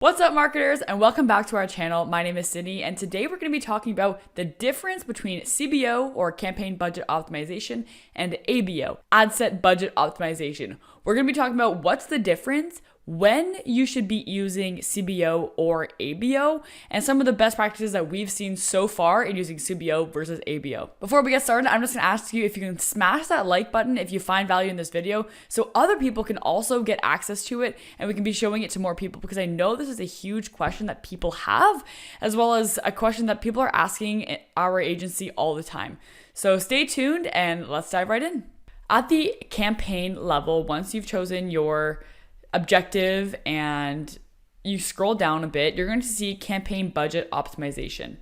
What's up, marketers, and welcome back to our channel. My name is Sydney, and today we're going to be talking about the difference between CBO, or campaign budget optimization, and ABO, ad set budget optimization. We're going to be talking about what's the difference, when you should be using CBO or ABO, and some of the best practices that we've seen so far in using CBO versus ABO. Before we get started, I'm just gonna ask you if you can smash that like button if you find value in this video so other people can also get access to it and we can be showing it to more people, because I know this is a huge question that people have, as well as a question that people are asking our agency all the time. So stay tuned and let's dive right in. At the campaign level, once you've chosen your objective and you scroll down a bit, you're going to see campaign budget optimization.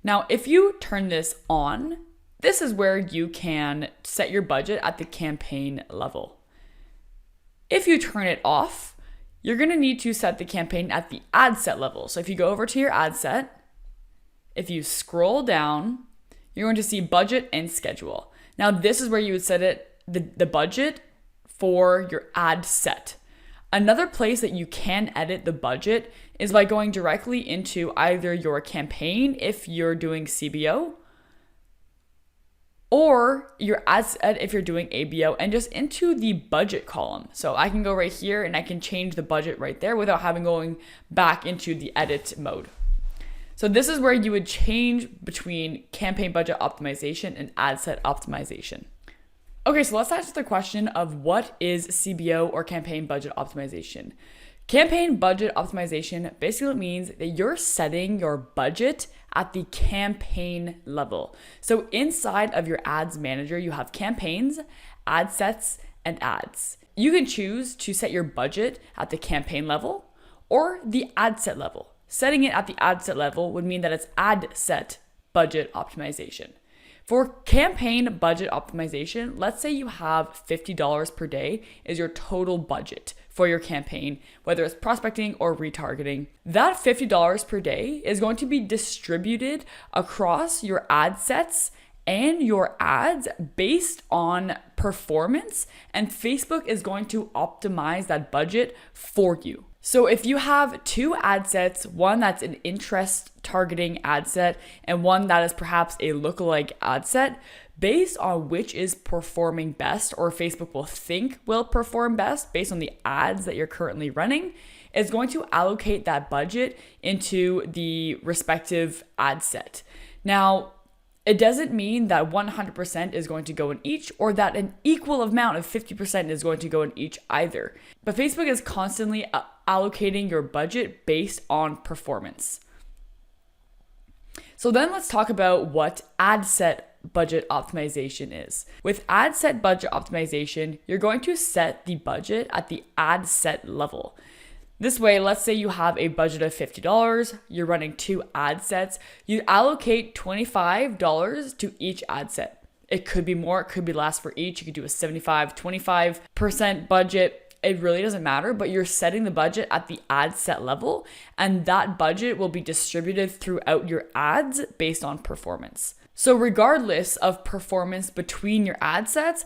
Now, if you turn this on, this is where you can set your budget at the campaign level. If you turn it off, you're going to need to set the campaign at the ad set level. So if you go over to your ad set, if you scroll down, you're going to see budget and schedule. Now, this is where you would set it, the budget for your ad set. Another place that you can edit the budget is by going directly into either your campaign if you're doing CBO, or your ad set if you're doing ABO, and just into the budget column. So I can go right here and I can change the budget right there without having going back into the edit mode. So this is where you would change between campaign budget optimization and ad set optimization. Okay, so let's answer the question of what is CBO or campaign budget optimization. Campaign budget optimization basically means that you're setting your budget at the campaign level. So inside of your ads manager, you have campaigns, ad sets, and ads. You can choose to set your budget at the campaign level or the ad set level. Setting it at the ad set level would mean that it's ad set budget optimization. For campaign budget optimization, let's say you have $50 per day is your total budget for your campaign, whether it's prospecting or retargeting. That $50 per day is going to be distributed across your ad sets and your ads based on performance, and Facebook is going to optimize that budget for you. So if you have two ad sets, one that's an interest targeting ad set and one that is perhaps a lookalike ad set, based on which is performing best, or Facebook will think will perform best based on the ads that you're currently running, is going to allocate that budget into the respective ad set. Now, it doesn't mean that 100% is going to go in each, or that an equal amount of 50% is going to go in each either. But Facebook is constantly allocating your budget based on performance. So then let's talk about what ad set budget optimization is. With ad set budget optimization, you're going to set the budget at the ad set level. This way, let's say you have a budget of $50, you're running two ad sets, you allocate $25 to each ad set. It could be more, it could be less for each. You could do a 25% budget. It really doesn't matter, but you're setting the budget at the ad set level, and that budget will be distributed throughout your ads based on performance. So regardless of performance between your ad sets,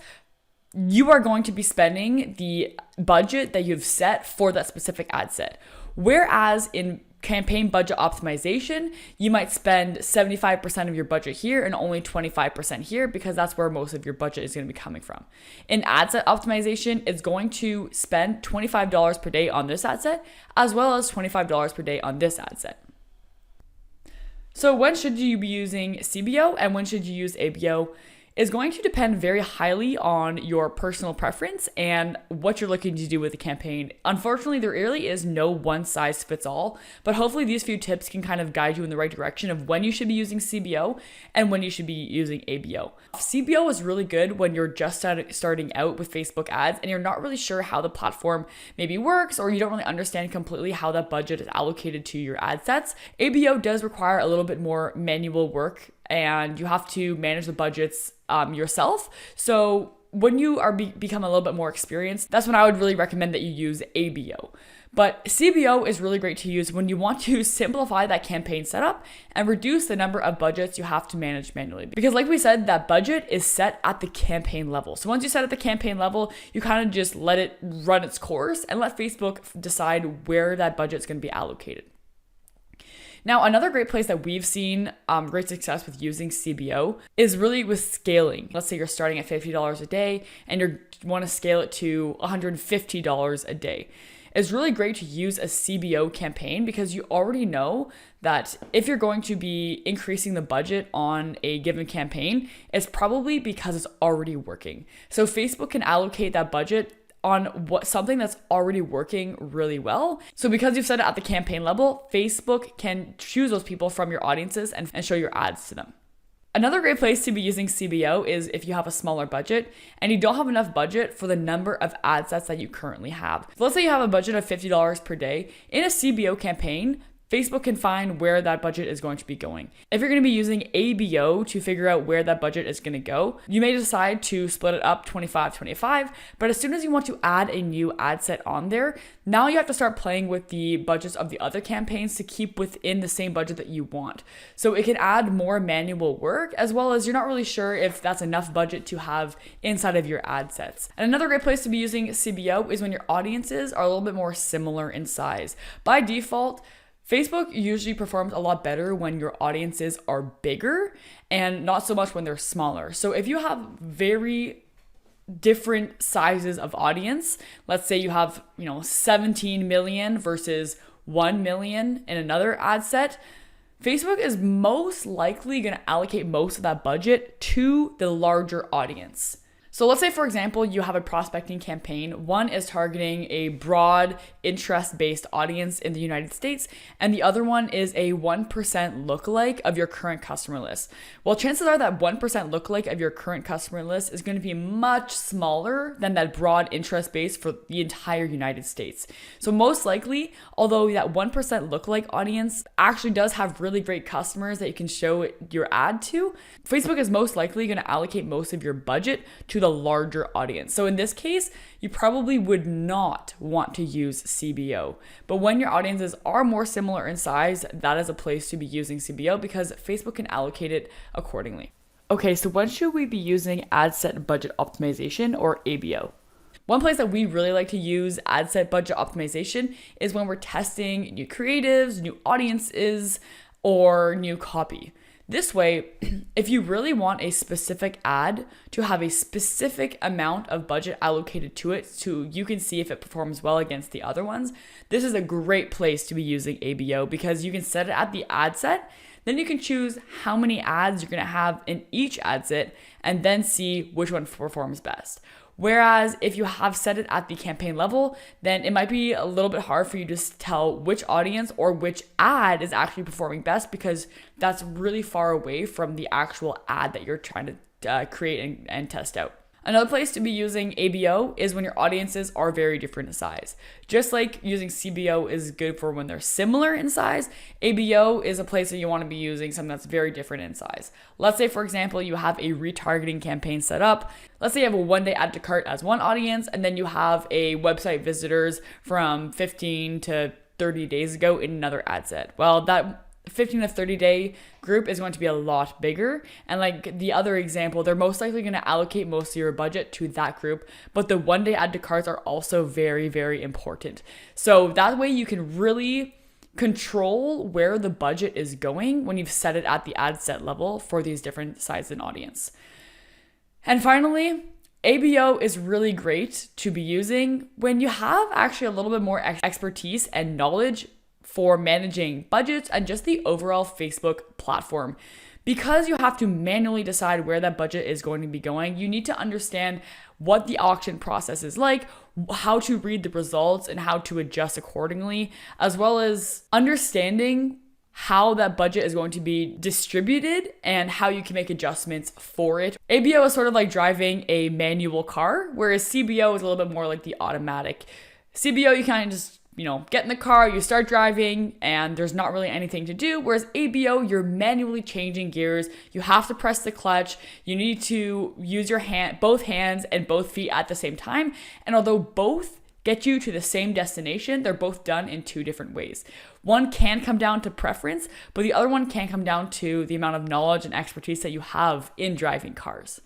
you are going to be spending the budget that you've set for that specific ad set. Whereas in campaign budget optimization, you might spend 75% of your budget here and only 25% here, because that's where most of your budget is going to be coming from. In ad set optimization, it's going to spend $25 per day on this ad set, as well as $25 per day on this ad set. So when should you be using CBO and when should you use ABO? Is going to depend very highly on your personal preference and what you're looking to do with the campaign. Unfortunately, there really is no one size fits all, but hopefully these few tips can kind of guide you in the right direction of when you should be using CBO and when you should be using ABO. CBO is really good when you're just starting out with Facebook ads and you're not really sure how the platform maybe works, or you don't really understand completely how that budget is allocated to your ad sets. ABO does require a little bit more manual work, and you have to manage the budgets yourself. So when you are become a little bit more experienced, that's when I would really recommend that you use ABO. But CBO is really great to use when you want to simplify that campaign setup and reduce the number of budgets you have to manage manually. Because like we said, that budget is set at the campaign level. So once you set at the campaign level, you kind of just let it run its course and let Facebook decide where that budget is going to be allocated. Now, another great place that we've seen great success with using CBO is really with scaling. Let's say you're starting at $50 a day and you want to scale it to $150 a day. It's really great to use a CBO campaign because you already know that if you're going to be increasing the budget on a given campaign, it's probably because it's already working. So Facebook can allocate that budget on something that's already working really well. So because you've set it at the campaign level, Facebook can choose those people from your audiences and show your ads to them. Another great place to be using CBO is if you have a smaller budget and you don't have enough budget for the number of ad sets that you currently have. So let's say you have a budget of $50 per day. In a CBO campaign, Facebook can find where that budget is going to be going. If you're going to be using ABO to figure out where that budget is going to go, you may decide to split it up 25-25, but as soon as you want to add a new ad set on there, now you have to start playing with the budgets of the other campaigns to keep within the same budget that you want. So it can add more manual work, as well as you're not really sure if that's enough budget to have inside of your ad sets. And another great place to be using CBO is when your audiences are a little bit more similar in size. By default, Facebook usually performs a lot better when your audiences are bigger and not so much when they're smaller. So if you have very different sizes of audience, let's say you have, 17 million versus 1 million in another ad set, Facebook is most likely going to allocate most of that budget to the larger audience. So let's say, for example, you have a prospecting campaign. One is targeting a broad interest-based audience in the United States, and the other one is a 1% lookalike of your current customer list. Well, chances are that 1% lookalike of your current customer list is going to be much smaller than that broad interest base for the entire United States. So most likely, although that 1% lookalike audience actually does have really great customers that you can show your ad to, Facebook is most likely going to allocate most of your budget to the larger audience. So in this case, you probably would not want to use CBO. But when your audiences are more similar in size, that is a place to be using CBO because Facebook can allocate it accordingly. Okay, so when should we be using ad set budget optimization, or ABO? One place that we really like to use ad set budget optimization is when we're testing new creatives, new audiences, or new copy. This way, if you really want a specific ad to have a specific amount of budget allocated to it so you can see if it performs well against the other ones, this is a great place to be using ABO because you can set it at the ad set. Then you can choose how many ads you're going to have in each ad set and then see which one performs best. Whereas if you have set it at the campaign level, then it might be a little bit hard for you to tell which audience or which ad is actually performing best because that's really far away from the actual ad that you're trying to create and test out. Another place to be using ABO is when your audiences are very different in size. Just like using CBO is good for when they're similar in size, ABO is a place that you want to be using something that's very different in size. Let's say, for example, you have a retargeting campaign set up. Let's say you have a one-day add to cart as one audience, and then you have a website visitors from 15 to 30 days ago in another ad set. Well, that 15 to 30 day group is going to be a lot bigger. And like the other example, they're most likely going to allocate most of your budget to that group. But the one day add to carts are also very, very important. So that way you can really control where the budget is going when you've set it at the ad set level for these different sizes and audience. And finally, ABO is really great to be using when you have actually a little bit more expertise and knowledge for managing budgets and just the overall Facebook platform. Because you have to manually decide where that budget is going to be going, you need to understand what the auction process is like, how to read the results and how to adjust accordingly, as well as understanding how that budget is going to be distributed and how you can make adjustments for it. ABO is sort of like driving a manual car, whereas CBO is a little bit more like the automatic. CBO, you kind of just get in the car, you start driving, and there's not really anything to do. Whereas ABO, you're manually changing gears. You have to press the clutch. You need to use your both hands and both feet at the same time. And although both get you to the same destination. They're both done in two different ways. One can come down to preference, but the other one can come down to the amount of knowledge and expertise that you have in driving cars.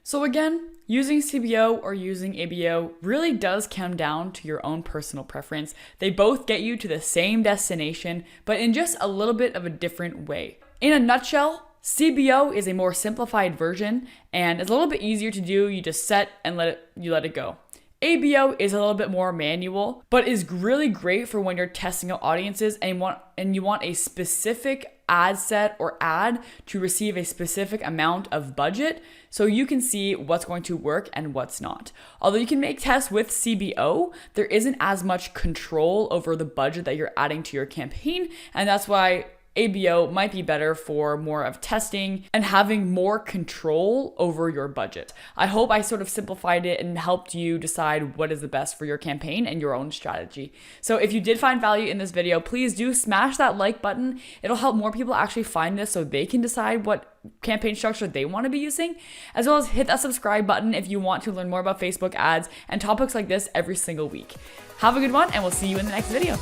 So again, using CBO or using ABO really does come down to your own personal preference. They both get you to the same destination, but in just a little bit of a different way. In a nutshell, CBO is a more simplified version and it's a little bit easier to do. You just set and let it go. ABO is a little bit more manual, but is really great for when you're testing out audiences and you want a specific ad set or ad to receive a specific amount of budget so you can see what's going to work and what's not. Although you can make tests with CBO, there isn't as much control over the budget that you're adding to your campaign, and that's why ABO might be better for more of testing and having more control over your budget. I hope I sort of simplified it and helped you decide what is the best for your campaign and your own strategy. So if you did find value in this video, please do smash that like button. It'll help more people actually find this so they can decide what campaign structure they want to be using, as well as hit that subscribe button if you want to learn more about Facebook ads and topics like this every single week. Have a good one, and we'll see you in the next video.